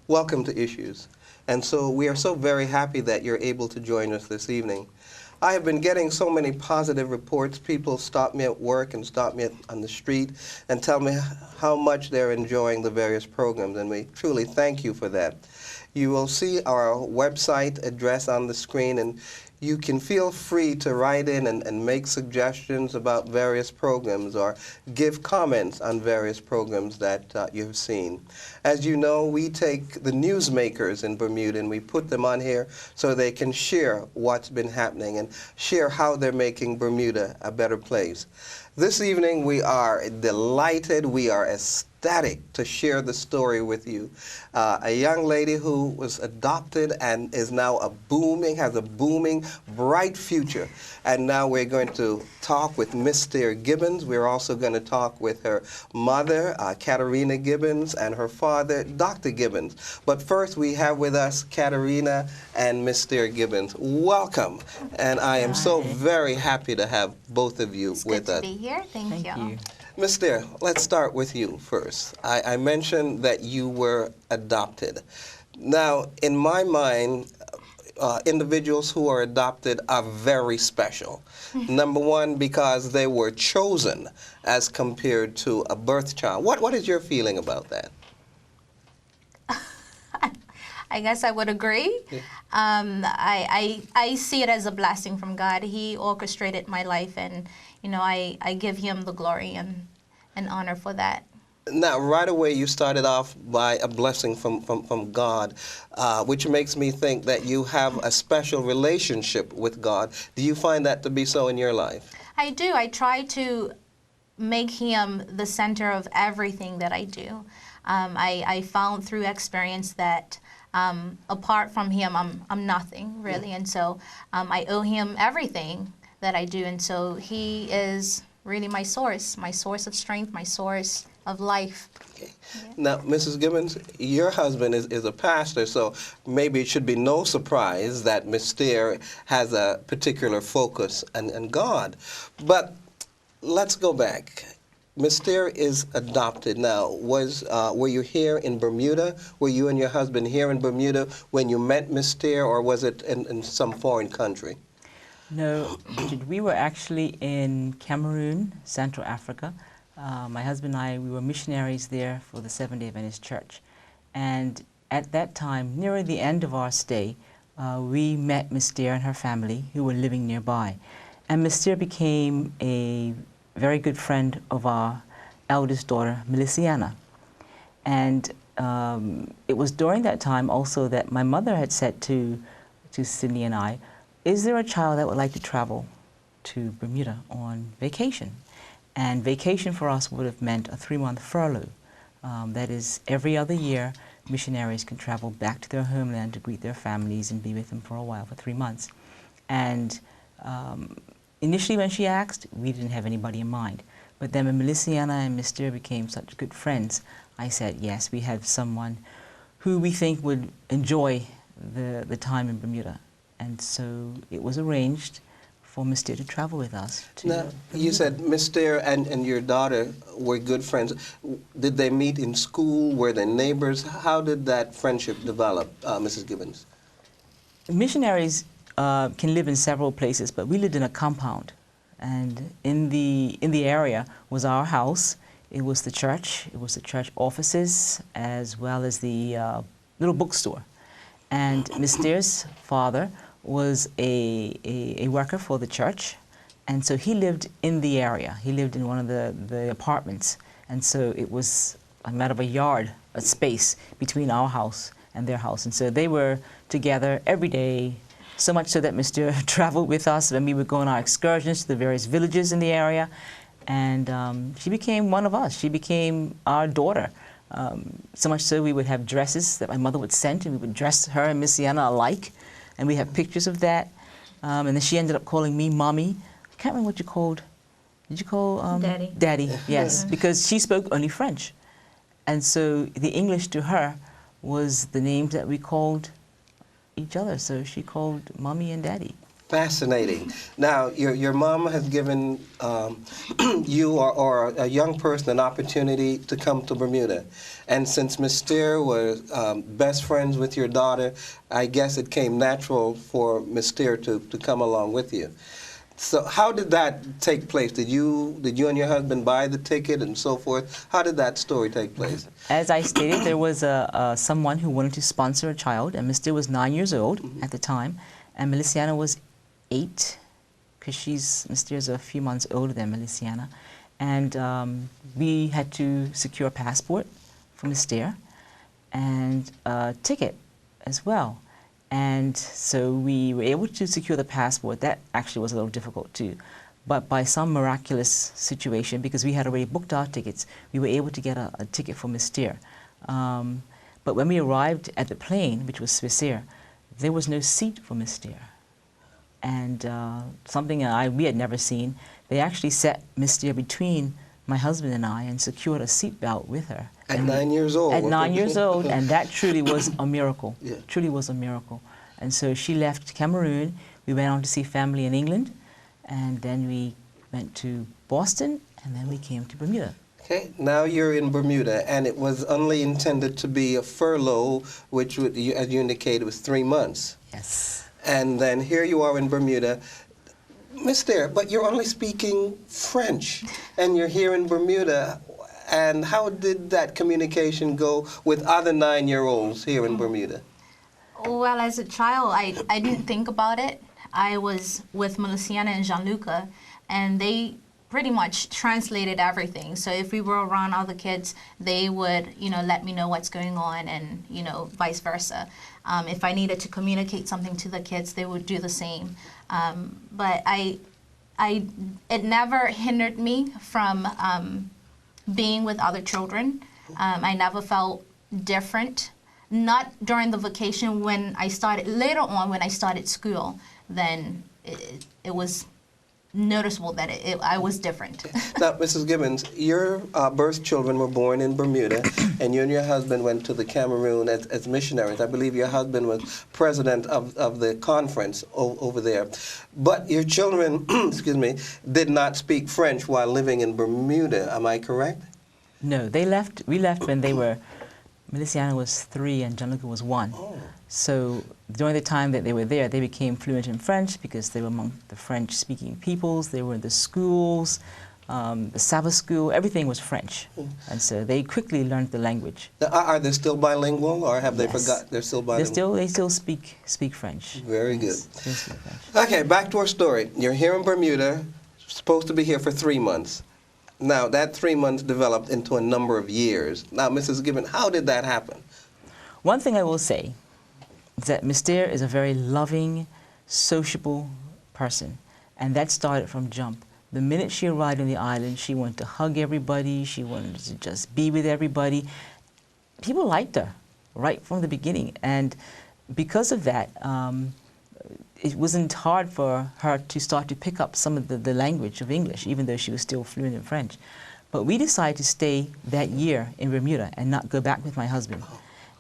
Welcome to Issues. And so we are so very happy that you're able to join us this evening. I have been getting so many positive reports. People stop me at work and stop me on the street and tell me how much they're enjoying the various programs, and we truly thank you for that. You will see our website address on the screen, and you can feel free to write in and make suggestions about various programs or give comments on various programs that you've seen. As you know, we take the newsmakers in Bermuda and we put them on here so they can share what's been happening and share how they're making Bermuda a better place. This evening we are delighted, we are ecstatic to share the story with you. A young lady who was adopted and is now has a booming, bright future. And now we're going to talk with Mystere Gibbons. We're also going to talk with her mother, Katherina Gibbons, and her father, Dr. Gibbons. But first we have with us Katherina and Mystere Gibbons. Welcome. And I am so very happy to have both of you with us. Good to be here. Thank you. Mystere, let's start with you first. I mentioned that you were adopted. Now, in my mind, individuals who are adopted are very special. Number one, because they were chosen as compared to a birth child. What is your feeling about that? I guess I would agree. Yeah. I see it as a blessing from God. He orchestrated my life, and I give him the glory and honor for that. Now, right away, you started off by a blessing from God, which makes me think that you have a special relationship with God. Do you find that to be so in your life? I do. I try to make him the center of everything that I do. I found through experience that apart from him, I'm nothing, really. And so I owe him everything that I do. And so he is really my source of strength, my source of life. Okay. Yeah. Now, Mrs. Gibbons, your husband is a pastor, so maybe it should be no surprise that Mystere has a particular focus on God. But let's go back. Mystere is adopted now. Were you here in Bermuda? Were you and your husband here in Bermuda when you met Mystere, or was it in some foreign country? No, Richard, we were actually in Cameroon, Central Africa. My husband and I, we were missionaries there for the Seventh-day Adventist Church. And at that time, near the end of our stay, we met Mystere and her family who were living nearby. And Mystere became a very good friend of our eldest daughter, Melissa. And it was during that time also that my mother had said to Sydney and I, is there a child that would like to travel to Bermuda on vacation? And vacation for us would have meant a 3-month furlough. That is, every other year, missionaries can travel back to their homeland to greet their families and be with them for a while, for 3 months. And initially when she asked, we didn't have anybody in mind. But then when Melissa and Mystere became such good friends, I said, yes, we have someone who we think would enjoy the time in Bermuda. And so it was arranged for Mystere to travel with us. Now, you said Mystere and your daughter were good friends. Did they meet in school? Were they neighbors? How did that friendship develop, Mrs. Gibbons? Missionaries can live in several places, but we lived in a compound. And in the area was our house. It was the church. It was the church offices, as well as the little bookstore. And Mystere's father was a worker for the church, and so he lived in the area. He lived in one of the apartments, and so it was a matter of a yard, a space between our house and their house. And so they were together every day, so much so that Mystere traveled with us when we would go on our excursions to the various villages in the area, and she became one of us. She became our daughter. So much so we would have dresses that my mother would send, and we would dress her and Miss Sienna alike. And we have pictures of that. And then she ended up calling me Mommy. I can't remember what you called. Did you call? Daddy. Daddy, yes, because she spoke only French. And so the English to her was the names that we called each other. So she called Mommy and Daddy. Fascinating. Now, your mom has given you or a young person an opportunity to come to Bermuda. And since Mystere was best friends with your daughter, I guess it came natural for Mystere to come along with you. So how did that take place? Did you and your husband buy the ticket and so forth? How did that story take place? As I stated, there was someone who wanted to sponsor a child, and Mystere was 9 years old at the time, and Meliciana was 8, because Mystere's a few months older than Meliciana, and we had to secure a passport for Mystere and a ticket as well. And so we were able to secure the passport. That actually was a little difficult too. But by some miraculous situation, because we had already booked our tickets, we were able to get a ticket for Mystere. But when we arrived at the plane, which was Swissair, there was no seat for Mystere. And something we had never seen, they actually set Mystere between my husband and I and secured a seatbelt with her. At 9 years old? At 9 years old, and that truly was a miracle. Yeah. Truly was a miracle. And so she left Cameroon. We went on to see family in England, and then we went to Boston, and then we came to Bermuda. Okay, now you're in Bermuda, and it was only intended to be a furlough, which, as you indicated, was 3 months. Yes. And then here you are in Bermuda. Mystere, but you're only speaking French, and you're here in Bermuda. And how did that communication go with other 9-year-olds here in Bermuda? Well, as a child, I didn't think about it. I was with Meliciana and Gianluca, and they pretty much translated everything. So if we were around other kids, they would, let me know what's going on, and, vice versa. If I needed to communicate something to the kids, they would do the same. But it never hindered me from being with other children. I never felt different. Not during the vacation when I started, later on when I started school, then it was noticeable that I was different. Now, Mrs. Gibbons, your birth children were born in Bermuda, and you and your husband went to the Cameroon as missionaries. I believe your husband was president of the conference over there. But your children, excuse me, did not speak French while living in Bermuda. Am I correct? No, we left when they were, Meliciana was 3 and Gianluca was 1. Oh. So during the time that they were there, they became fluent in French because they were among the French-speaking peoples. They were in the schools, the Sabbath school, everything was French. And so they quickly learned the language. Now, are they still bilingual, or have they forgotten? They're still bilingual? They still speak French. Very good. They speak French. Okay, back to our story. You're here in Bermuda, supposed to be here for 3 months. Now, that 3 months developed into a number of years. Now, Mrs. Gibbons, how did that happen? One thing I will say is that Mystere is a very loving, sociable person, and that started from jump. The minute she arrived on the island, she wanted to hug everybody, she wanted to just be with everybody. People liked her right from the beginning, and because of that, it wasn't hard for her to start to pick up some of the language of English, even though she was still fluent in French. But we decided to stay that year in Bermuda and not go back with my husband.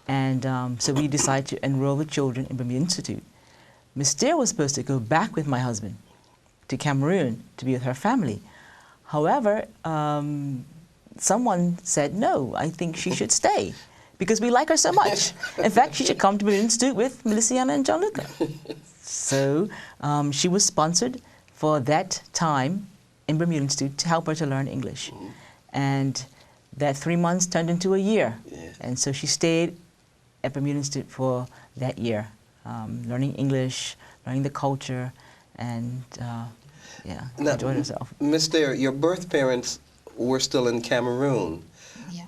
And so we decided to enroll the children in Bermuda Institute. Mystere was supposed to go back with my husband to Cameroon to be with her family. However, someone said, no, I think she should stay because we like her so much. In fact, she should come to Bermuda Institute with Meliciana and Gianluca. So she was sponsored for that time in Bermuda Institute to help her to learn English. And that 3 months turned into a year. Yeah. And so she stayed at Bermuda Institute for that year, learning English, learning the culture, and now, enjoyed herself. Mystere, your birth parents were still in Cameroon. Yeah.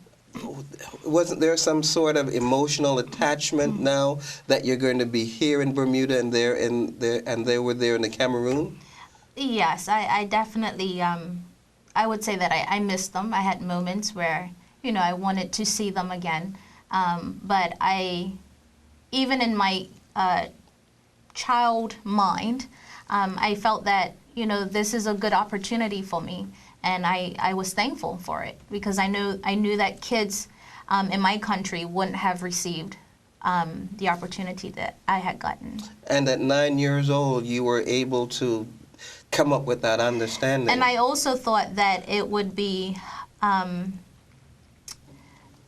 Wasn't there some sort of emotional attachment now that you're going to be here in Bermuda and they were there in the Cameroon? Yes, I definitely, I would say that I missed them. I had moments where, I wanted to see them again. But even in my child mind, I felt that, this is a good opportunity for me. And I was thankful for it because I knew that kids in my country wouldn't have received the opportunity that I had gotten. And at 9 years old, you were able to come up with that understanding. And I also thought that it would be, that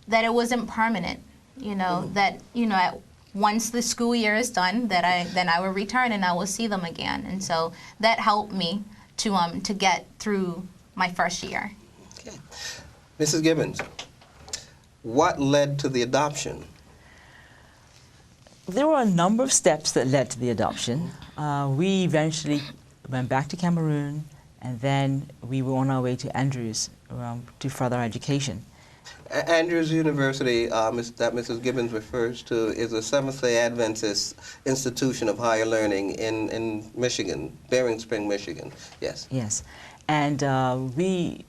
it wasn't permanent, you know, that, you know, once the school year is done, that then I will return and I will see them again. And so that helped me to get through my first year. Okay. Mrs. Gibbons, what led to the adoption? There were a number of steps that led to the adoption. We eventually went back to Cameroon, and then we were on our way to Andrews to further education. Andrews University, that Mrs. Gibbons refers to, is a Seventh-day Adventist institution of higher learning in Michigan, Bering Spring, Michigan. Yes. Yes, and we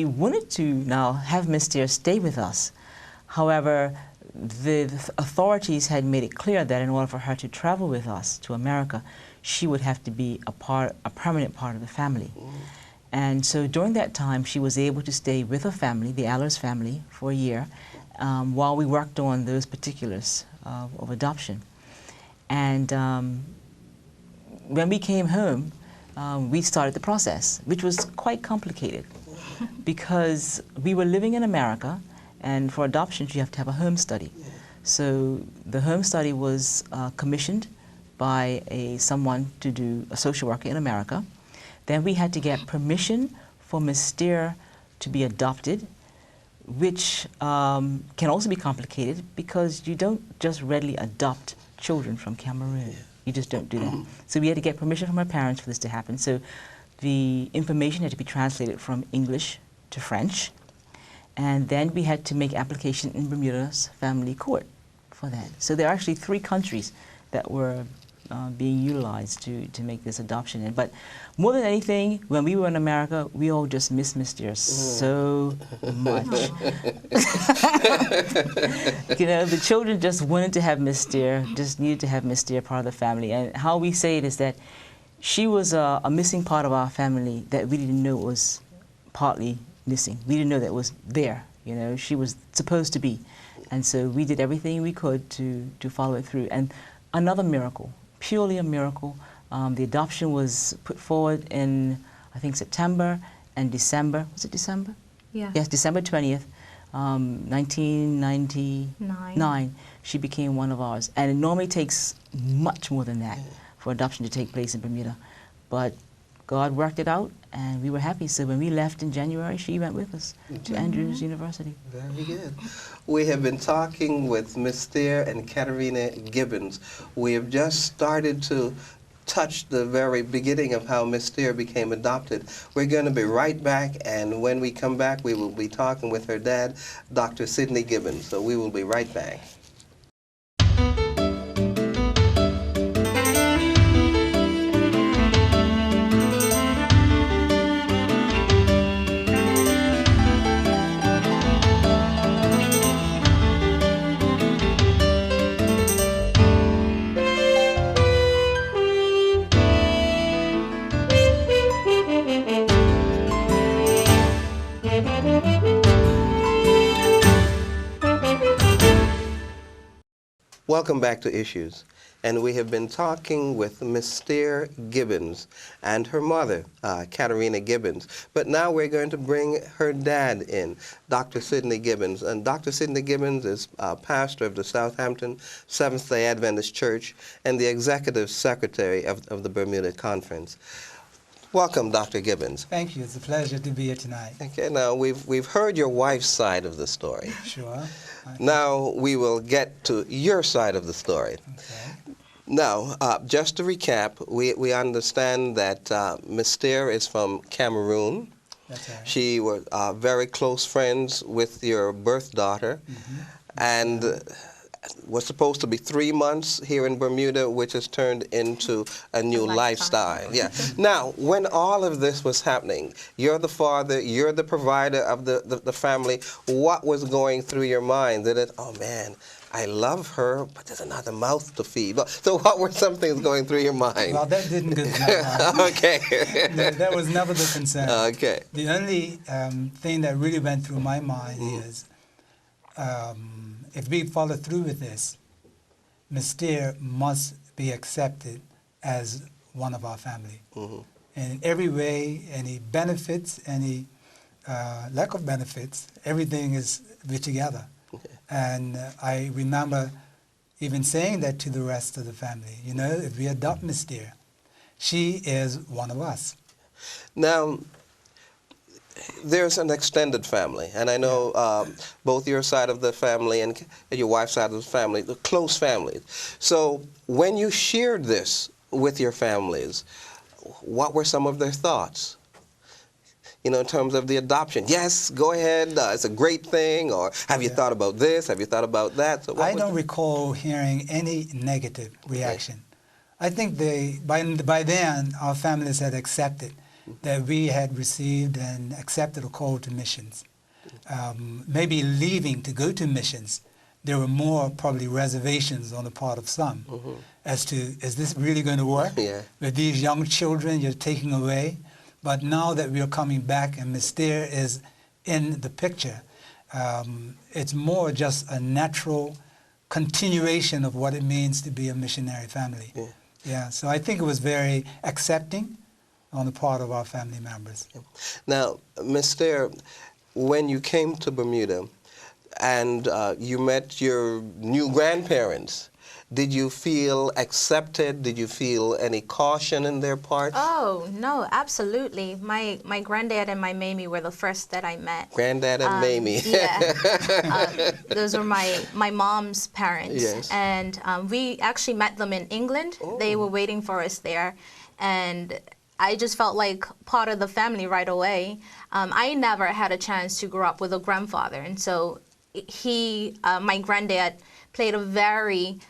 wanted to now have Mystere stay with us. However, the authorities had made it clear that in order for her to travel with us to America, she would have to be a permanent part of the family. And so during that time, she was able to stay with her family, the Allers family, for a year, while we worked on those particulars of adoption. And when we came home, we started the process, which was quite complicated because we were living in America, and for adoptions, you have to have a home study. So the home study was commissioned by someone to do, a social worker in America. Then we had to get permission for Mystere to be adopted, which can also be complicated because you don't just readily adopt children from Cameroon. You just don't do that. So we had to get permission from her parents for this to happen. So the information had to be translated from English to French. And then we had to make application in Bermuda's family court for that. So there are actually 3 countries that were being utilized to make this adoption in. But more than anything, when we were in America, we all just missed Mystere so much. You know, the children just wanted to have Mystere, just needed to have Mystere part of the family. And how we say it is that she was a missing part of our family that we didn't know was partly missing. We didn't know that it was there. You know, she was supposed to be. And so we did everything we could to follow it through. And another miracle, purely a miracle. The adoption was put forward in, I think, September and December. Was it December? Yeah. Yes, December 20th, 1999. She became one of ours. And it normally takes much more than that for adoption to take place in Bermuda. But God worked it out, and we were happy. So when we left in January, she went with us to Andrews University. Very good. We have been talking with Mystere and Katherina Gibbons. We have just started to touch the very beginning of how Mystere became adopted. We're going to be right back, and when we come back, we will be talking with her dad, Dr. Sidney Gibbons. So we will be right back. Welcome back to Issues, and we have been talking with Mystere Gibbons and her mother, Katherina Gibbons. But now we're going to bring her dad in, Dr. Sidney Gibbons. And Dr. Sidney Gibbons is pastor of the Southampton Seventh-day Adventist Church and the executive secretary of the Bermuda Conference. Welcome, Dr. Gibbons. Thank you. It's a pleasure to be here tonight. Okay, now we've heard your wife's side of the story. Sure. Now we will get to your side of the story. Okay. Now, just to recap, we understand that Mystere is from Cameroon. That's right. She was very close friends with your birth daughter, and was supposed to be 3 months here in Bermuda, which has turned into a new lifestyle. Yeah. Now, when all of this was happening, you're the father, you're the provider of the family. What was going through your mind? Did it, oh man, I love her, but there's another mouth to feed. So what were some things going through your mind? Well, that didn't go through my mind. Okay. That was never the concern. Okay. The only thing that really went through my mind is if we follow through with this, Mystere must be accepted as one of our family. Mm-hmm. And in every way, any benefits, any lack of benefits, everything is we're together. Okay. And I remember even saying that to the rest of the family. You know, if we adopt Mystere, she is one of us. Now, there's an extended family, and I know both your side of the family and your wife's side of the family, the close families. So when you shared this with your families, what were some of their thoughts? You know, in terms of the adoption. Yes, go ahead, it's a great thing, or have you thought about this, have you thought about that? So I don't recall hearing any negative reaction. I think by then our families had accepted that we had received and accepted a call to missions. Maybe leaving to go to missions, there were more probably reservations on the part of some as to, is this really going to work? Yeah. With these young children you're taking away? But now that we are coming back and Mystere is in the picture, it's more just a natural continuation of what it means to be a missionary family. Yeah. Yeah, so I think it was very accepting on the part of our family members. Now, Mystere, when you came to Bermuda and you met your new grandparents, did you feel accepted? Did you feel any caution in their part? Oh, no, absolutely. My granddad and my Mamie were the first that I met. Granddad and Mamie. Yeah. Those were my mom's parents. Yes. And we actually met them in England. Oh. They were waiting for us there. And I just felt like part of the family right away. I never had a chance to grow up with a grandfather. And so my granddad played a very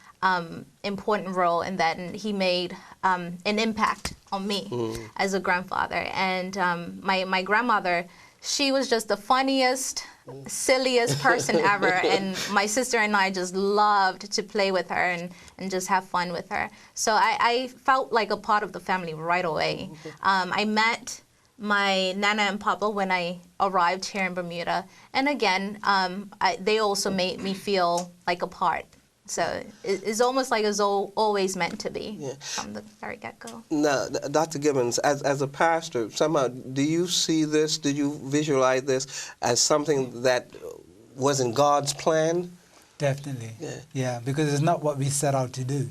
important role in that, and he made an impact on me as a grandfather. And my grandmother, she was just the funniest, silliest person ever, and my sister and I just loved to play with her and just have fun with her. So I felt like a part of the family right away. I met my Nana and Papa when I arrived here in Bermuda, and again, they also made me feel like a part. So it's almost like it's always meant to be from the very get-go. Now, Dr. Gibbons, as a pastor, somehow, do you see this, do you visualize this as something that was in God's plan? Definitely. Yeah, because it's not what we set out to do.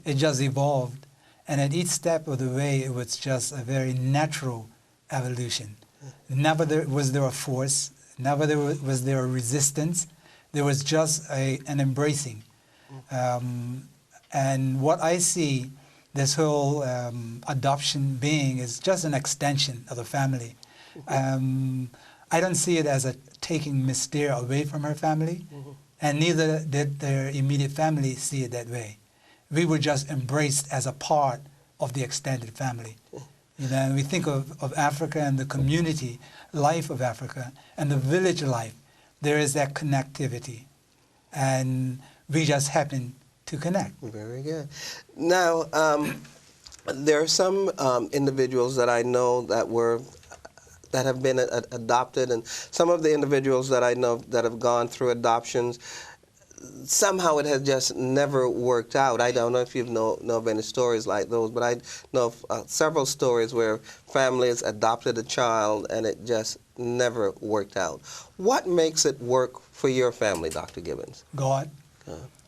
It just evolved. And at each step of the way, it was just a very natural evolution. Never was there a force, never was there a resistance. There was just an embracing. And what I see this whole adoption being is just an extension of the family. I don't see it as taking Mystere away from her family, and neither did their immediate family see it that way. We were just embraced as a part of the extended family. You know, we think of Africa and the community life of Africa and the village life. There is that connectivity, and we just happen to connect. Very good. Now, there are some individuals that I know that have been adopted, and some of the individuals that I know that have gone through adoptions, somehow it has just never worked out. I don't know if you know of any stories like those, but I know of several stories where families adopted a child and it just never worked out. What makes it work for your family, Dr. Gibbons? God.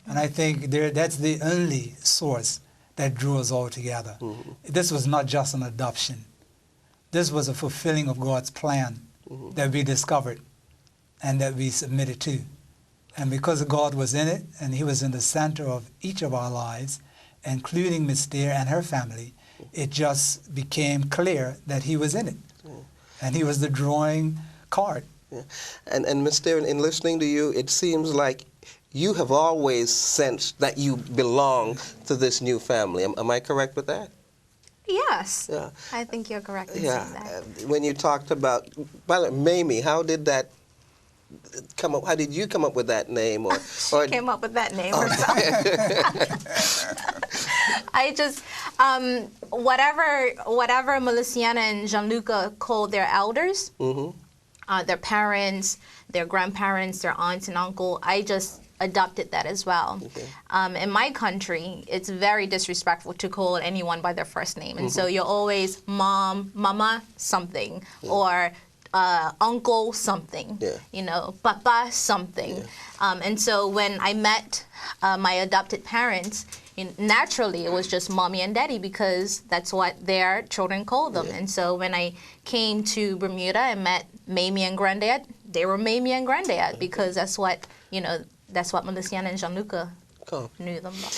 And I think that's the only source that drew us all together. This was not just an adoption. This was a fulfilling of God's plan that we discovered and that we submitted to. And because God was in it, and he was in the center of each of our lives, including Mystere and her family, it just became clear that he was in it. And he was the drawing card. And Mystere, in listening to you, it seems like you have always sensed that you belong to this new family. Am I correct with that? Yes. Yeah. I think you're correct in saying that. When you talked about, by the way, Mamie, how did that come up? How did you come up with that name? She came up with that name herself. I just, whatever Meliciana and Gianluca called their elders, their parents, their grandparents, their aunts and uncle. I just adopted that as well. Okay. In my country, it's very disrespectful to call anyone by their first name. And so you're always mom, mama something, or uncle something, you know, papa something. And so when I met my adopted parents, naturally it was just mommy and daddy because that's what their children called them. And so when I came to Bermuda and met Mamie and Granddad, they were Mamie and Granddad because that's what, you know, that's what Melissa and Gianluca knew them by.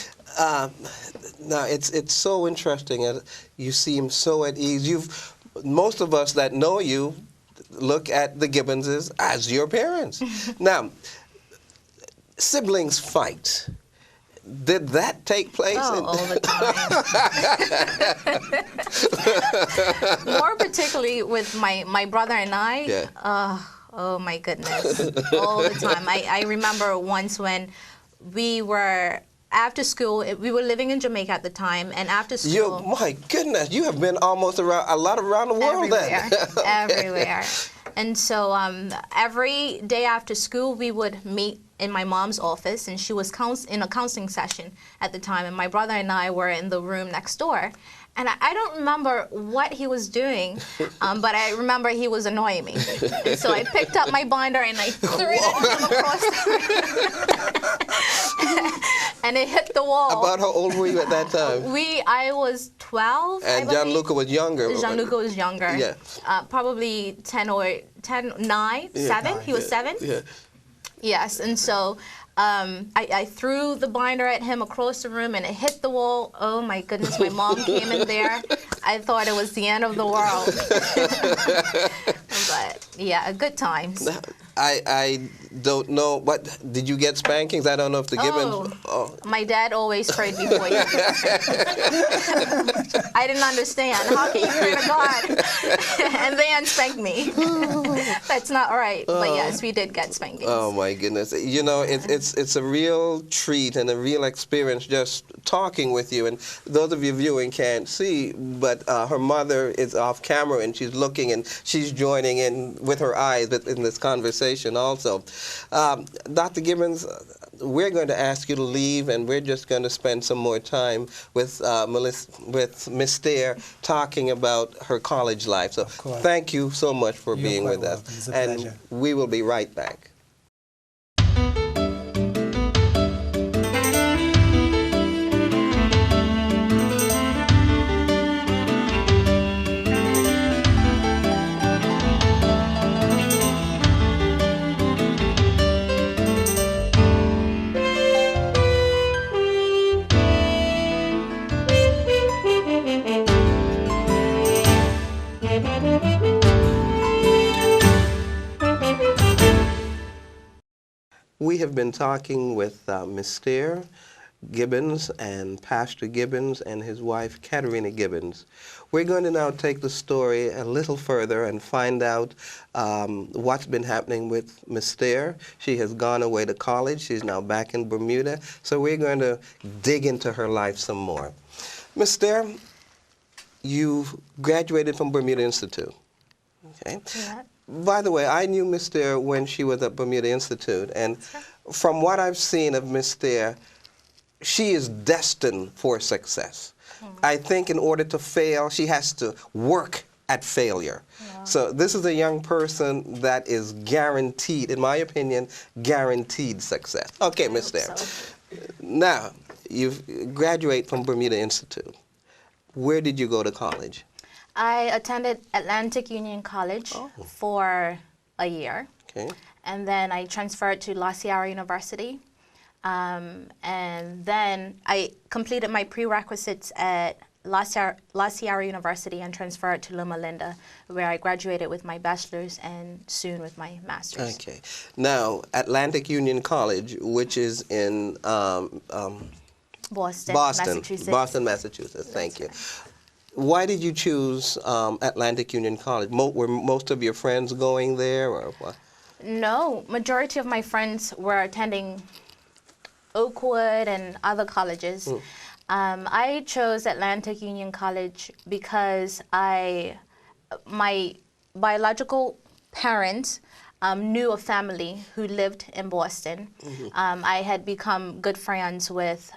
Now it's so interesting. You seem so at ease. Most of us that know you look at the Gibbonses as your parents. Now, siblings fight. Did that take place? Oh, all the time. More particularly with my brother and I. Oh my goodness, all the time. I remember once when we were after school. We were living in Jamaica at the time, and after school. My goodness, you have been almost around the world everywhere, then. Everywhere. And so every day after school, we would meet in my mom's office, and she was in a counseling session at the time, and my brother and I were in the room next door. And I don't remember what he was doing, but I remember he was annoying me. And so I picked up my binder and I threw it at him across the and it hit the wall. About how old were you at that time? I was 12. And Gianluca was younger. Gianluca was younger. Yeah. Probably 9, 7. He was 7. Yeah. Yes, and so I threw the binder at him across the room and it hit the wall. Oh my goodness, my mom came in there. I thought it was the end of the world. But yeah, good times. I don't know, but did you get spankings? I don't know if the Gibbons... My dad always prayed before you. I didn't understand. How can you pray to God and then spank me? That's not right. But yes, we did get spankings. Oh my goodness. You know, it's a real treat and a real experience just talking with you. And those of you viewing can't see, but her mother is off camera and she's looking and she's joining in with her eyes in this conversation also. Dr. Gibbons, we're going to ask you to leave, and we're just going to spend some more time with Mystere talking about her college life. So thank you so much for being with us. It's a and pleasure. We will be right back. We have been talking with Mystere Gibbons and Pastor Gibbons and his wife Katherina Gibbons. We're going to now take the story a little further and find out what's been happening with Mystere. She has gone away to college. She's now back in Bermuda. So we're going to dig into her life some more. Mystere, you graduated from Bermuda Institute. Okay. Yeah. By the way, I knew Mystere when she was at Bermuda Institute, and from what I've seen of Mystere, she is destined for success. I think in order to fail, she has to work at failure. Yeah. So this is a young person that is guaranteed, in my opinion, guaranteed success. Okay, Mystere. So. Now, you graduate from Bermuda Institute. Where did you go to college? I attended Atlantic Union College for a year. Okay. And then I transferred to La Sierra University. And then I completed my prerequisites at La Sierra University and transferred to Loma Linda, where I graduated with my bachelor's and soon with my master's. Okay. Now, Atlantic Union College, which is in Boston, Massachusetts. Boston, Massachusetts. Thank you. Why did you choose Atlantic Union College? Were most of your friends going there, or what? No, majority of my friends were attending Oakwood and other colleges. I chose Atlantic Union College because my biological parents knew a family who lived in Boston. I had become good friends with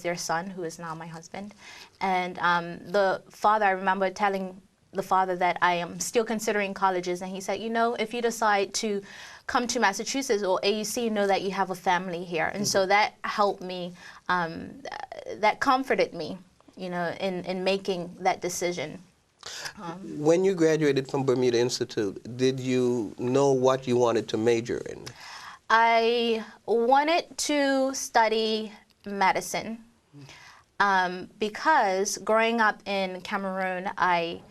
their son, who is now my husband. And the father, I remember telling the father that I am still considering colleges, and he said, you know, if you decide to come to Massachusetts or AUC, you know that you have a family here. And so that helped me, that comforted me, you know, in making that decision. When you graduated from Bermuda Institute, did you know what you wanted to major in? I wanted to study medicine because growing up in Cameroon, I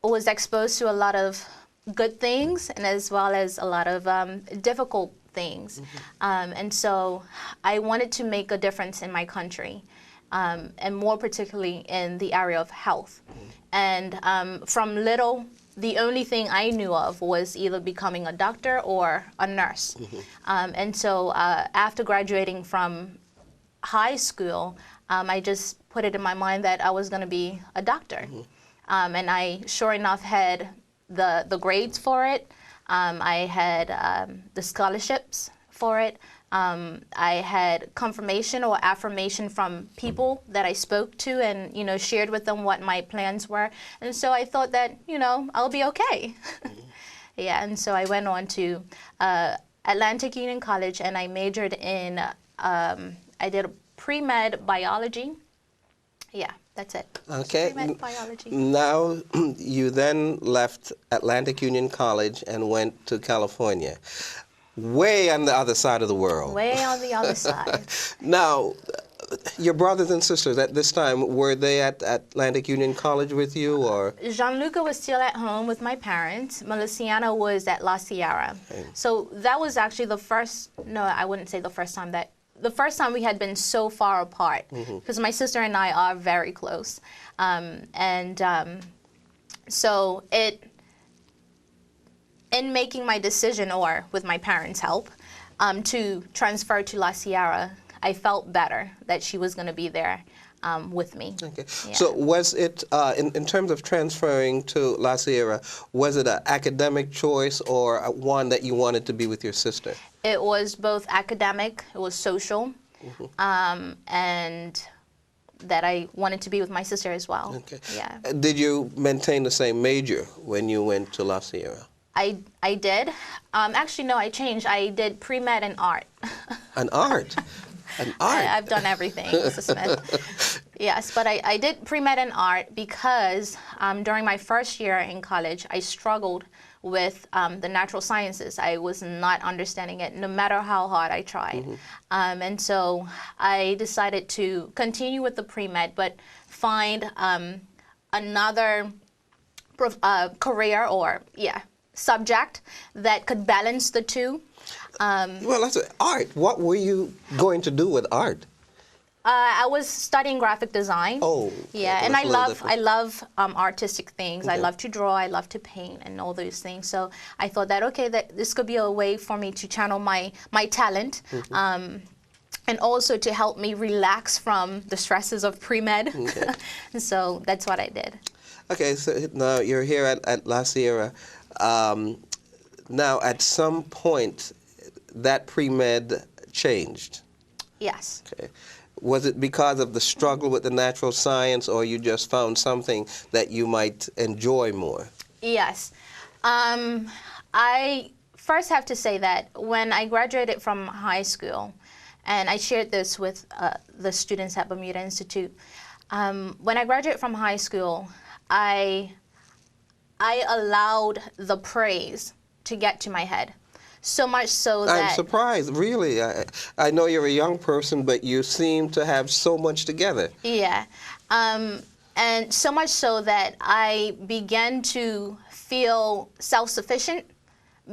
was exposed to a lot of good things and as well as a lot of difficult things. And so I wanted to make a difference in my country, and more particularly in the area of health. And from little, the only thing I knew of was either becoming a doctor or a nurse. And so after graduating from high school, I just put it in my mind that I was going to be a doctor. And I, sure enough, had the grades for it. I had the scholarships for it. I had confirmation or affirmation from people that I spoke to and, you know, shared with them what my plans were. And so I thought that, you know, I'll be okay. Yeah, and so I went on to Atlantic Union College, and I majored in, I did pre-med biology. Yeah, that's it. Okay. Pre-med biology. Now, you then left Atlantic Union College and went to California, way on the other side of the world. Way on the other side. Now, your brothers and sisters at this time, were they at Atlantic Union College with you, or? Gianluca was still at home with my parents. Meliciana was at La Sierra. Okay. So that was actually the first, no, I wouldn't say the first time we had been so far apart, because my sister and I are very close. So in making my decision, or with my parents' help, to transfer to La Sierra, I felt better that she was going to be there with me. Okay. Yeah. So was it, in terms of transferring to La Sierra, was it an academic choice or one that you wanted to be with your sister? It was both academic, it was social, and that I wanted to be with my sister as well. Okay. Yeah. Did you maintain the same major when you went to La Sierra? I did. Actually, no, I changed. I did pre-med and art. An art? An art? I've done everything, Mrs. Smith. Yes, but I did pre-med and art because during my first year in college, I struggled with the natural sciences. I was not understanding it, no matter how hard I tried. And so I decided to continue with the pre-med, but find another career or, subject that could balance the two. Well, that's art. What were you going to do with art? I was studying graphic design. Oh, yeah, okay, and I love artistic things. Okay. I love to draw. I love to paint and all those things. So I thought that that this could be a way for me to channel my talent, and also to help me relax from the stresses of pre-med. Okay. So that's what I did. Okay, so now you're here at La Sierra. Now, at some point, that pre-med changed. Yes. Okay. Was it because of the struggle with the natural science, or you just found something that you might enjoy more? Yes. I first have to say that when I graduated from high school, and I shared this with the students at Bermuda Institute, when I graduated from high school, I allowed the praise to get to my head. So much so that... I'm surprised, really. I know you're a young person, but you seem to have so much together. Yeah. And so much so that I began to feel self-sufficient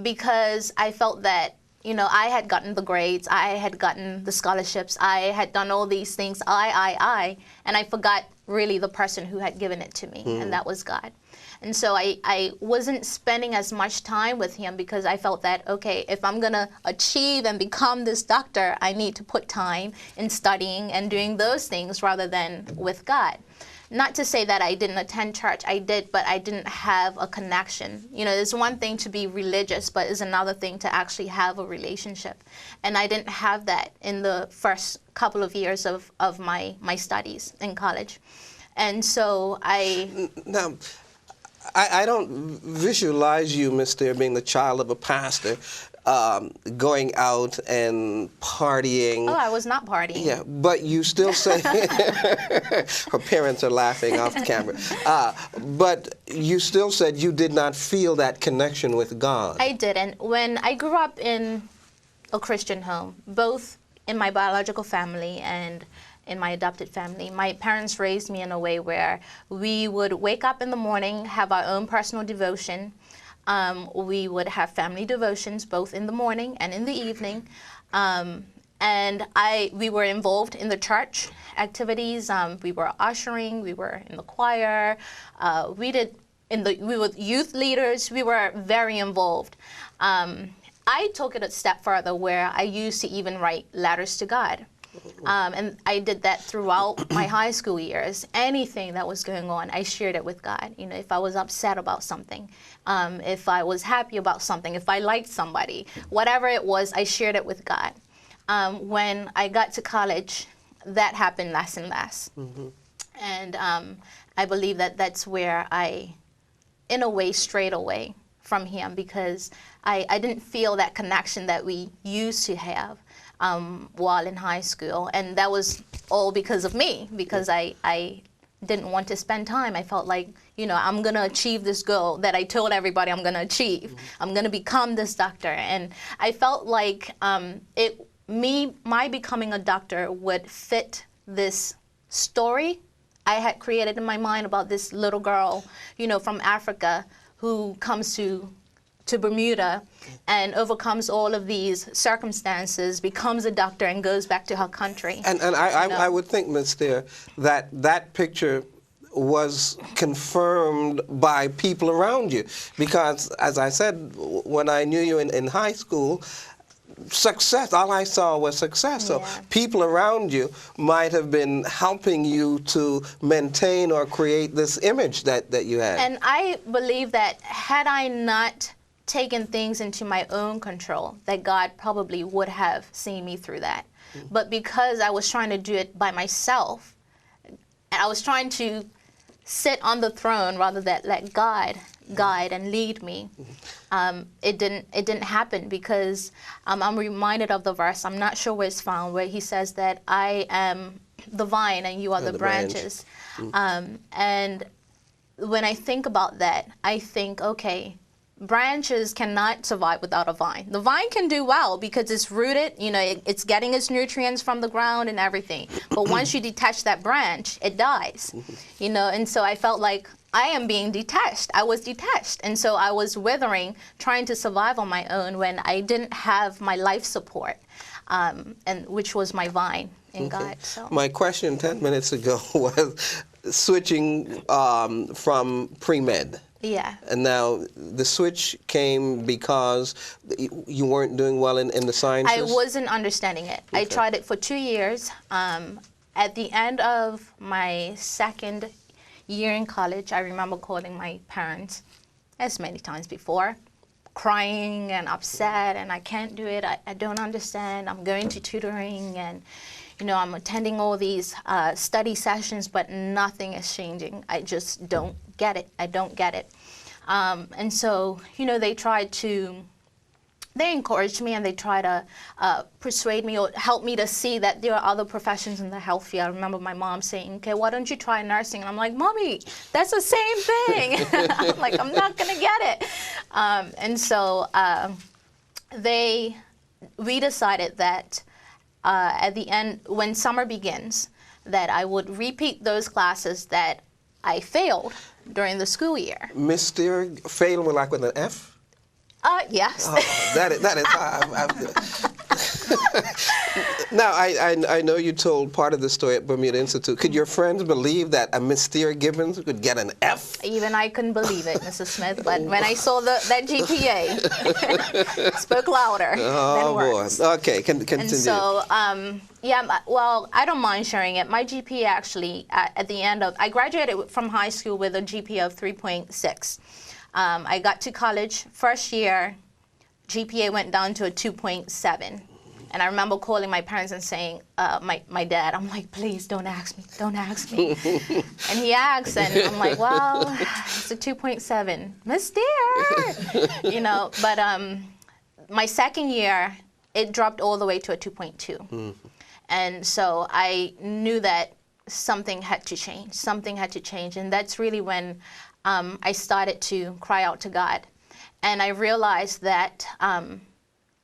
because I felt that, you know, I had gotten the grades, I had gotten the scholarships, I had done all these things, and I forgot really the person who had given it to me, and that was God. And so I wasn't spending as much time with him because I felt that, okay, if I'm going to achieve and become this doctor, I need to put time in studying and doing those things rather than with God. not to say that I didn't attend church, I did, but I didn't have a connection. You know, it's one thing to be religious, but it's another thing to actually have a relationship. And I didn't have that in the first couple of years of my studies in college. And so Now, I don't visualize you, Mystere, being the child of a pastor, going out and partying. Oh, I was not partying. Yeah, but you still say, her parents are laughing off the camera, but you still said you did not feel that connection with God. I didn't. When I grew up in a Christian home, both in my biological family and in my adopted family, my parents raised me in a way where we would wake up in the morning, have our own personal devotion. We would have family devotions both in the morning and in the evening. And we were involved in the church activities. We were ushering, we were in the choir, we were youth leaders, we were very involved. I took it a step further where I used to even write letters to God. And I did that throughout my high school years. Anything that was going on, I shared it with God. You know, if I was upset about something, if I was happy about something, if I liked somebody, whatever it was, I shared it with God. When I got to college, that happened less and less. Mm-hmm. And I believe that that's where I, in a way, strayed away from Him, because I didn't feel that connection that we used to have while in high school. And that was all because of me, because I didn't want to spend time. I felt like, you know, I'm going to achieve this goal that I told everybody I'm going to achieve. Mm-hmm. I'm going to become this doctor. And I felt like my becoming a doctor would fit this story I had created in my mind about this little girl, you know, from Africa who comes to Bermuda and overcomes all of these circumstances, becomes a doctor, and goes back to her country. And I would think, Mystere, that picture was confirmed by people around you, because, as I said, when I knew you in high school, success, all I saw was success. So people around you might have been helping you to maintain or create this image that you had. And I believe that had I not taken things into my own control, that God probably would have seen me through that. Mm-hmm. But because I was trying to do it by myself, and I was trying to sit on the throne rather than let God guide and lead me, it didn't happen, because I'm reminded of the verse, I'm not sure where it's found, where He says that I am the vine and you are the branches. And when I think about that, I think, okay, branches cannot survive without a vine. The vine can do well because it's rooted, you know, it's getting its nutrients from the ground and everything. But once you detach that branch, it dies, you know. And so I felt like I am being detached. I was detached. And so I was withering, trying to survive on my own when I didn't have my life support, and which was my vine in God. So. My question 10 minutes ago was switching from pre-med. Yeah. And now the switch came because you weren't doing well in the sciences? I wasn't understanding it. Okay. I tried it for 2 years. At the end of my second year in college, I remember calling my parents, as many times before, crying and upset, and I can't do it. I don't understand. I'm going to tutoring, and you know, I'm attending all these study sessions, but nothing is changing. I just don't get it. I don't get it. And so, you know, they encouraged me, and they try to persuade me or help me to see that there are other professions in the health field. I remember my mom saying, okay, why don't you try nursing? And I'm like, Mommy, that's the same thing. I'm like, I'm not going to get it. And so we decided that at the end, when summer begins, that I would repeat those classes that I failed during the school year. Mystere, fail with an F? Yes. Oh, that is Now, I know you told part of the story at Bermuda Institute. Could your friends believe that a Mystere Gibbons could get an F? Even I couldn't believe it, Mrs. Smith, but when I saw that GPA, spoke louder than words. Boy. Okay, continue. And so, well, I don't mind sharing it. My GPA actually, at the end of, I graduated from high school with a GPA of 3.6. I got to college, first year, GPA went down to a 2.7. And I remember calling my parents and saying, my dad, I'm like, please don't ask me, don't ask me. And he asked, and I'm like, well, it's a 2.7. Mystere! You know, but my second year, it dropped all the way to a 2.2. And so I knew that something had to change. Something had to change. And that's really when I started to cry out to God. And I realized that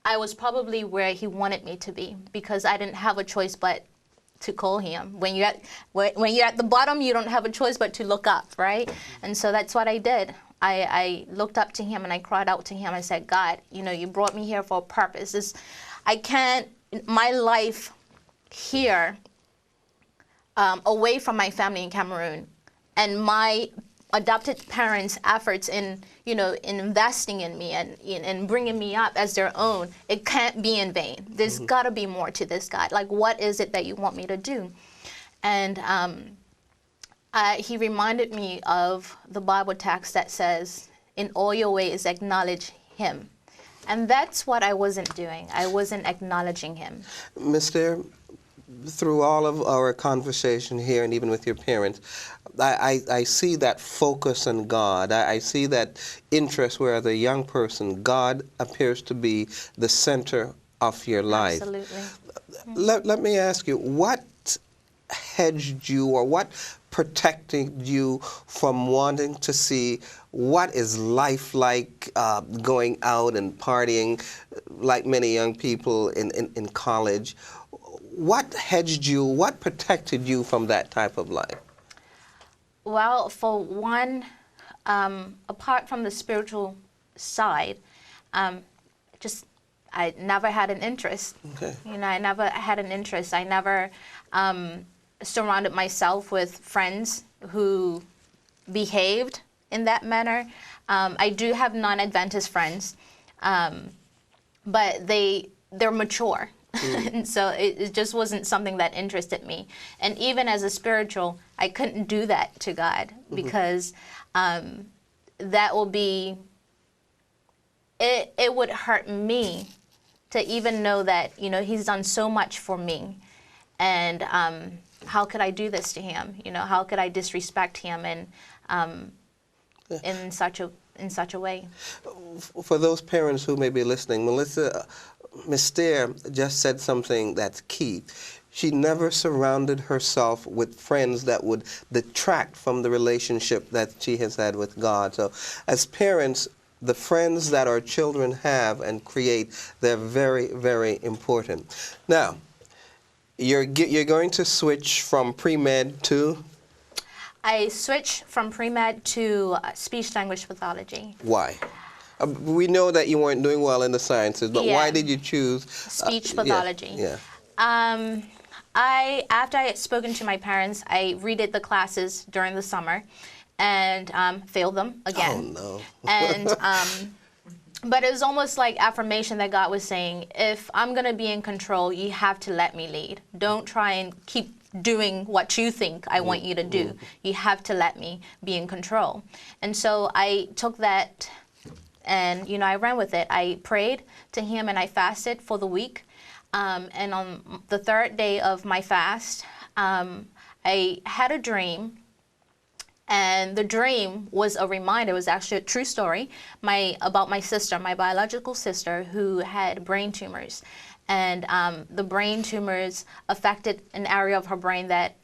I was probably where he wanted me to be, because I didn't have a choice but to call him. When you're at the bottom, you don't have a choice but to look up, right? And so that's what I did. I looked up to him and I cried out to him. I said, God, you know, you brought me here for a purpose. I can't, my life here, away from my family in Cameroon, and my adopted parents' efforts in, you know, in investing in me and in bringing me up as their own, it can't be in vain. There's got to be more to this, God. Like, what is it that you want me to do? And he reminded me of the Bible text that says, in all your ways, acknowledge him. And that's what I wasn't doing. I wasn't acknowledging him. Mystere, through all of our conversation here and even with your parents, I see that focus on God. I see that interest where as a young person, God appears to be the center of your life. Absolutely. Let me ask you, what hedged you or what protected you from wanting to see what is life like going out and partying like many young people in college? What hedged you, what protected you from that type of life? Well, for one, apart from the spiritual side, I never had an interest. Okay. You know, I never had an interest. I never surrounded myself with friends who behaved in that manner. I do have non-Adventist friends, but they're mature. And so it just wasn't something that interested me. And even as a spiritual, I couldn't do that to God, because that will be, it would hurt me to even know that, you know, he's done so much for me. And how could I do this to him? You know, how could I disrespect him in such a way? For those parents who may be listening, Mystere just said something that's key. She never surrounded herself with friends that would detract from the relationship that she has had with God. So as parents, the friends that our children have and create, they're very, very important. Now, you're going to switch from pre-med to? I switched from pre-med to speech-language pathology. Why? We know that you weren't doing well in the sciences, but why did you choose speech pathology? Yeah. After I had spoken to my parents, I redid the classes during the summer and failed them again. Oh, no. And but it was almost like affirmation that God was saying, if I'm going to be in control, you have to let me lead. Don't try and keep doing what you think I want you to do. You have to let me be in control. And so I took that and, you know, I ran with it. I prayed to him and I fasted for the week. And on the third day of my fast, I had a dream. And the dream was a reminder, it was actually a true story, about my sister, my biological sister, who had brain tumors. And the brain tumors affected an area of her brain that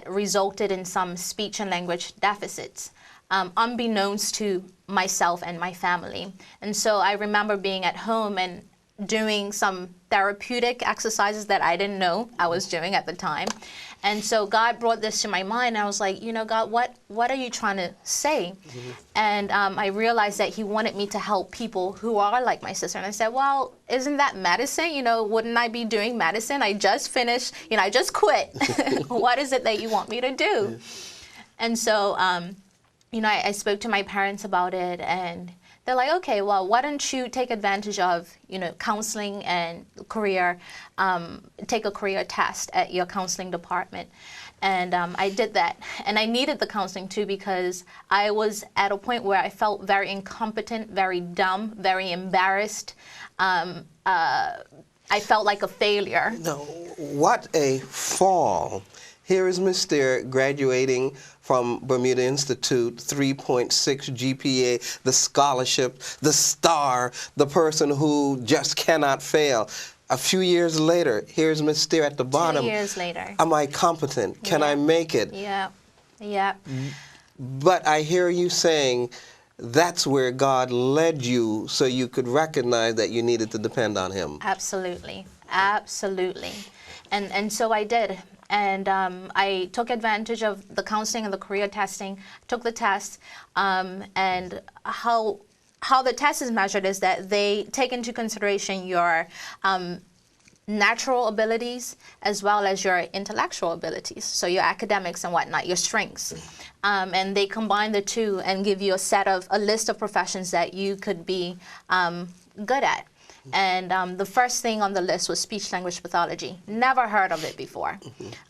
resulted in some speech and language deficits, unbeknownst to myself and my family. And so I remember being at home and doing some therapeutic exercises that I didn't know I was doing at the time. And so God brought this to my mind, and I was like, you know, God, what are you trying to say? And I realized that he wanted me to help people who are like my sister. And I said, well, isn't that medicine? You know, wouldn't I be doing medicine? I just finished, you know, I just quit. What is it that you want me to do? And so, you know, I spoke to my parents about it, and they're like, okay, well, why don't you take advantage of, you know, counseling and career, take a career test at your counseling department. And I did that. And I needed the counseling too, because I was at a point where I felt very incompetent, very dumb, very embarrassed. I felt like a failure. No, what a fall. Here is Mystere graduating from Bermuda Institute, 3.6 GPA, the scholarship, the star, the person who just cannot fail. A few years later, here's Mystere at the bottom. 2 years later. Am I competent? Can I make it? Yeah, yeah. But I hear you saying that's where God led you so you could recognize that you needed to depend on him. Absolutely, absolutely. And so I did. And I took advantage of the counseling and the career testing, took the test, and how the test is measured is that they take into consideration your natural abilities as well as your intellectual abilities, so your academics and whatnot, your strengths. And they combine the two and give you a list of professions that you could be good at. And the first thing on the list was speech-language pathology. Never heard of it before.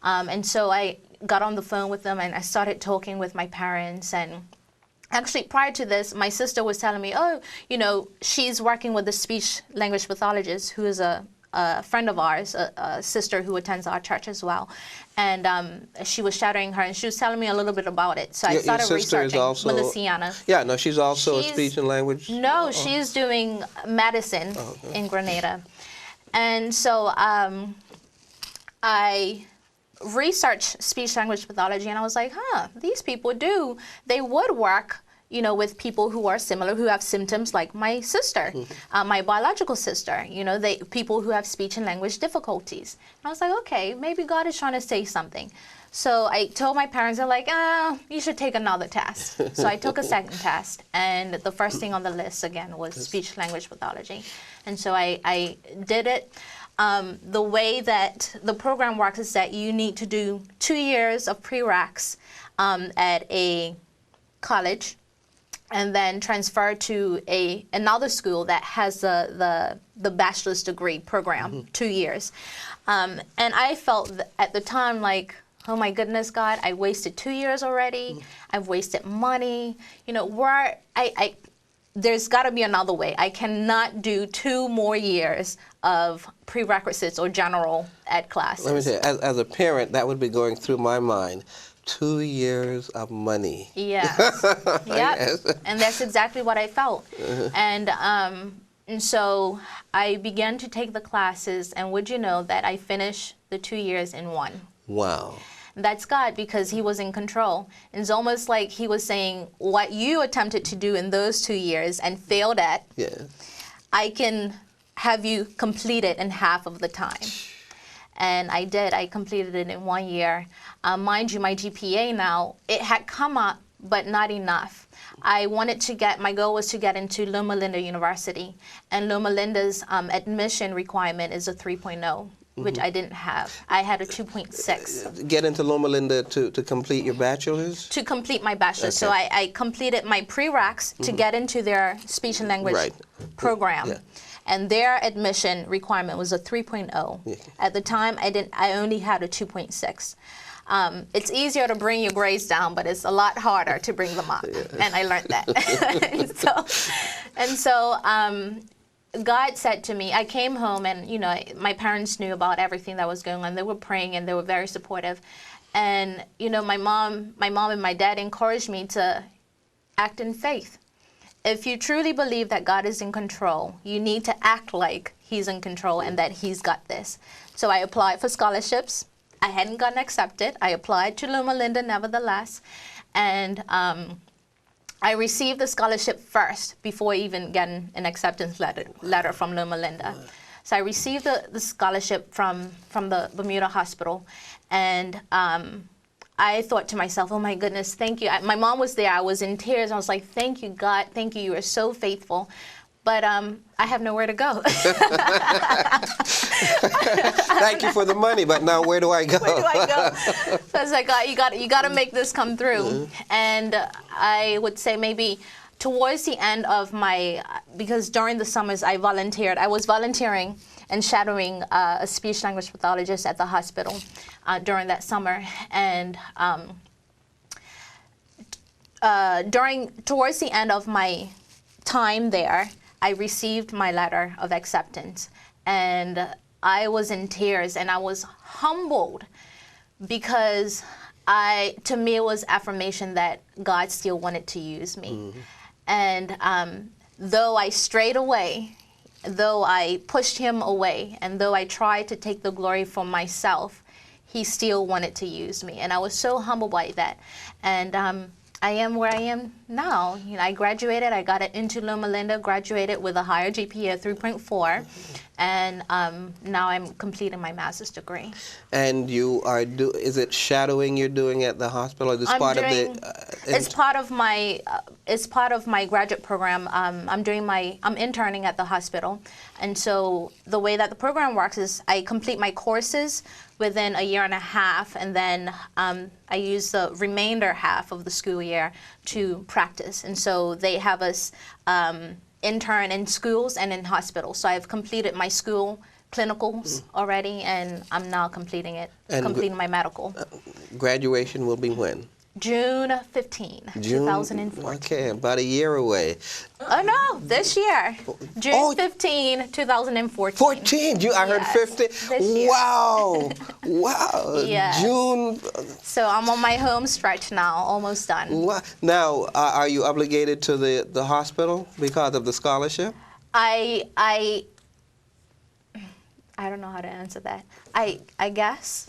And so I got on the phone with them, and I started talking with my parents. And actually, prior to this, my sister was telling me, oh, you know, she's working with a speech-language pathologist who is a friend of ours, a sister who attends our church as well. And she was shadowing her, and she was telling me a little bit about it. So I started researching. Melissa. Yeah, no, she's also a speech and language. No, she's doing medicine in Grenada. And so I researched speech-language pathology, and I was like, these people they would work, you know, with people who are similar, who have symptoms like my sister, my biological sister, you know, people who have speech and language difficulties. And I was like, okay, maybe God is trying to say something. So I told my parents, they're like, you should take another test. So I took a second test, and the first thing on the list, again, was speech-language pathology. And so I did it. The way that the program works is that you need to do 2 years of prereqs at a college, and then transfer to another school that has the bachelor's degree program, 2 years. And I felt at the time like, oh my goodness, God, I wasted 2 years already. I've wasted money. You know, there's got to be another way. I cannot do 2 more years of prerequisites or general ed classes. Let me tell you, as a parent, that would be going through my mind. 2 years of money. Yes. Yep. Yes. And that's exactly what I felt. And so I began to take the classes, and would you know that I finished the 2 years in 1. Wow. That's God, because he was in control. It's almost like he was saying, what you attempted to do in those 2 years and failed at, yes, I can have you complete it in half of the time. And I did. I completed it in 1 year. Mind you, my GPA now, it had come up, but not enough. My goal was to get into Loma Linda University. And Loma Linda's admission requirement is a 3.0, which I didn't have. I had a 2.6. Get into Loma Linda to complete your bachelor's? To complete my bachelor's. Okay. So I completed my prereqs to get into their speech and language program. Yeah. And their admission requirement was a 3.0. Yeah. At the time, I only had a 2.6. It's easier to bring your grades down, but it's a lot harder to bring them up. Yeah. And I learned that. and so God said to me, I came home, and you know, my parents knew about everything that was going on. They were praying, and they were very supportive. And you know, my mom and my dad encouraged me to act in faith. If you truly believe that God is in control, you need to act like he's in control and that he's got this. So I applied for scholarships. I hadn't gotten accepted. I applied to Loma Linda nevertheless. And I received the scholarship first before even getting an acceptance letter from Loma Linda. So I received the scholarship from the Bermuda hospital, and I thought to myself, oh my goodness, thank you. My mom was there. I was in tears. I was like, thank you, God. Thank you. You are so faithful. But I have nowhere to go. Thank you for the money, but now where do I go? Where do I go? So I was like, God, you got to make this come through. And I would say maybe towards the end of because during the summers I volunteered. I was volunteering and shadowing a speech language pathologist at the hospital during that summer. And towards the end of my time there, I received my letter of acceptance, and I was in tears, and I was humbled because to me it was affirmation that God still wanted to use me. And though I strayed away, though I pushed him away, and though I tried to take the glory for myself, he still wanted to use me, and I was so humbled by that. And I am where I am now. You know, I graduated. I got into Loma Linda, graduated with a higher GPA of 3.4, and now I'm completing my master's degree. And you are is it shadowing you're doing at the hospital? Or is this It's part of my graduate program. I'm interning at the hospital, and so the way that the program works is I complete my courses within a year and a half, and then I use the remainder half of the school year to practice. And so they have us intern in schools and in hospitals. So I've completed my school clinicals already, and I'm now completing my medical. Graduation will be when? June 15, 2014. Okay, about a year away. Oh no, this year. June 15, 2014. 14? I heard 15. This year. Wow. Wow. Yes. June. So I'm on my home stretch now, almost done. Wow. Now, are you obligated to the hospital because of the scholarship? I don't know how to answer that. I guess.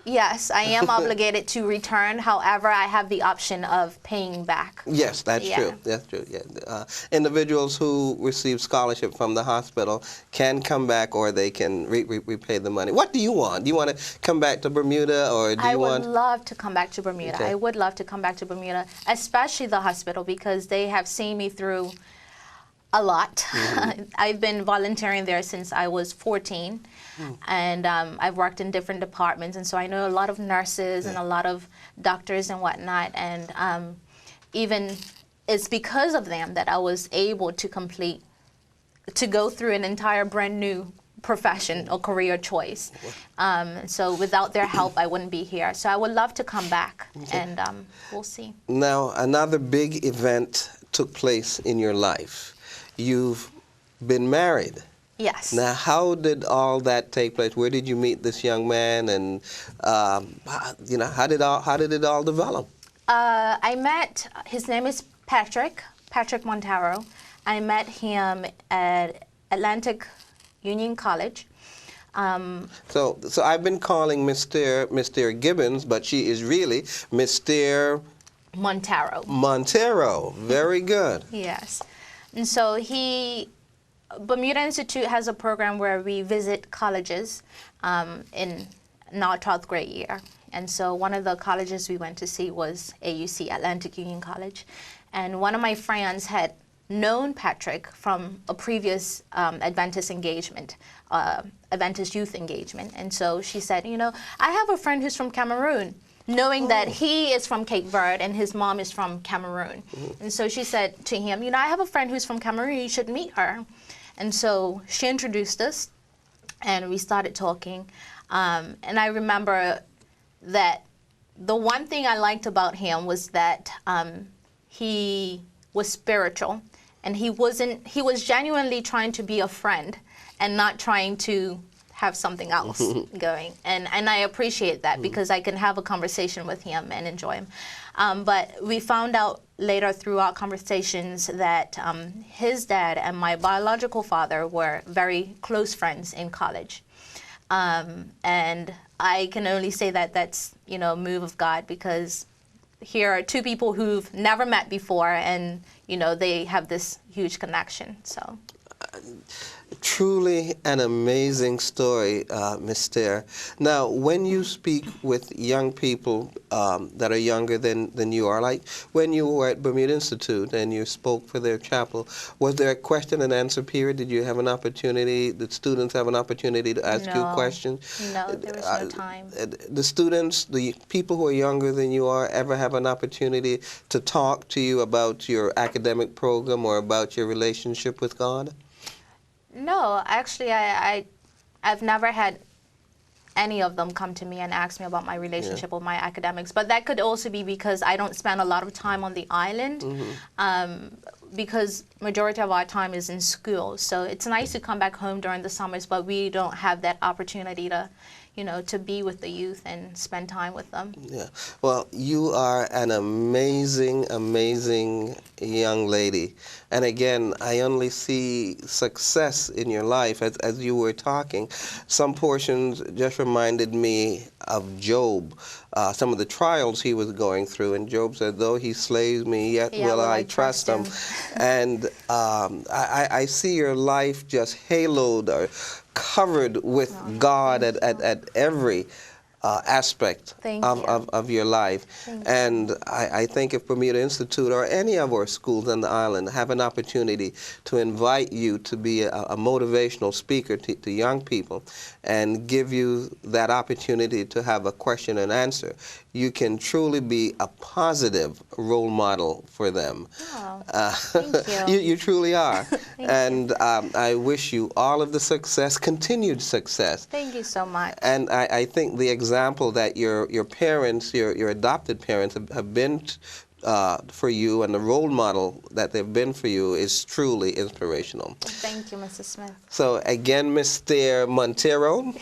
Yes, I am obligated to return. However, I have the option of paying back. Yes, that's true. That's true. Yeah. Individuals who receive scholarship from the hospital can come back, or they can repay the money. What do you want? Do you want to come back to Bermuda, or do you want? I would love to come back to Bermuda. Okay. I would love to come back to Bermuda, especially the hospital, because they have seen me through a lot. I've been volunteering there since I was 14, and I've worked in different departments, and so I know a lot of nurses and a lot of doctors and whatnot, and even it's because of them that I was able to go through an entire brand new profession or career choice. So without their help, I wouldn't be here. So I would love to come back, and we'll see. Now, another big event took place in your life. You've been married. Yes. Now, how did all that take place? Where did you meet this young man, and how did it all develop? I met. His name is Patrick Montero. I met him at Atlantic Union College. So I've been calling Mystere Gibbons, but she is really Mystere Montero. Very good. Yes. And so Bermuda Institute has a program where we visit colleges in our 12th grade year. And so one of the colleges we went to see was AUC, Atlantic Union College. And one of my friends had known Patrick from a previous Adventist engagement, Adventist youth engagement. And so she said, I have a friend who's from Cameroon, knowing that he is from Cape Verde and his mom is from Cameroon. And so she said to him, I have a friend who's from Cameroon, you should meet her. And so she introduced us, and we started talking. And I remember that the one thing I liked about him was that he was spiritual, and he was genuinely trying to be a friend and not trying to have something else going, and I appreciate that because I can have a conversation with him and enjoy him. But we found out later through our conversations that his dad and my biological father were very close friends in college, and I can only say that that's a move of God, because here are two people who've never met before, and you know, they have this huge connection. So. Truly an amazing story, Mystere. Now, when you speak with young people that are younger than you are, like when you were at Bermuda Institute and you spoke for their chapel, was there a question and answer period? Did you have an opportunity, did students have an opportunity to ask you questions? No, there was no time. The students, the people who are younger than you are, ever have an opportunity to talk to you about your academic program or about your relationship with God? No, actually, I've never had any of them come to me and ask me about my relationship with my academics. But that could also be because I don't spend a lot of time on the island, because majority of our time is in school. So it's nice to come back home during the summers, but we don't have that opportunity to, you know, to be with the youth and spend time with them. Yeah. Well, you are an amazing, amazing young lady. And again, I only see success in your life as you were talking. Some portions just reminded me of Job, some of the trials he was going through. And Job said, though he slays me, yet will I trust him. And I see your life just haloed or covered with God at every aspect of your life. And I think if Bermuda Institute or any of our schools on the island have an opportunity to invite you to be a motivational speaker to young people and give you that opportunity to have a question and answer, you can truly be a positive role model for them. Oh, thank you. You truly are. And I wish you all of the success, continued success. Thank you so much. And I think the example that your parents, your adopted parents have been for you, and the role model that they've been for you is truly inspirational. Thank you, Mrs. Smith. So again, Mr. Montero,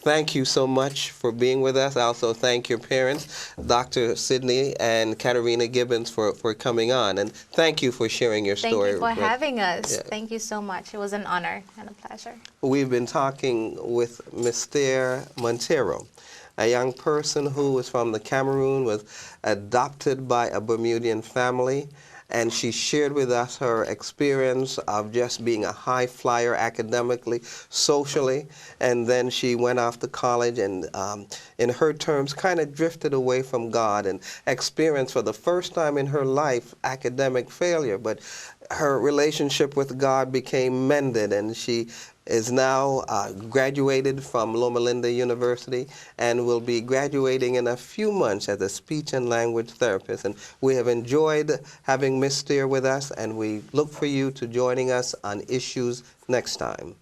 thank you so much for being with us. I also thank your parents, Dr. Sidney and Katherina Gibbons, for coming on. And thank you for sharing your story. Thank you for having us. Yeah. Thank you so much. It was an honor and a pleasure. We've been talking with Mystere Montero, a young person who is from the Cameroon, was adopted by a Bermudian family, and she shared with us her experience of just being a high flyer academically, socially, and then she went off to college and, in her terms, kind of drifted away from God and experienced for the first time in her life academic failure. But her relationship with God became mended, and she is now graduated from Loma Linda University and will be graduating in a few months as a speech and language therapist. And we have enjoyed having Mystere with us, and we look for you to joining us on Issues next time.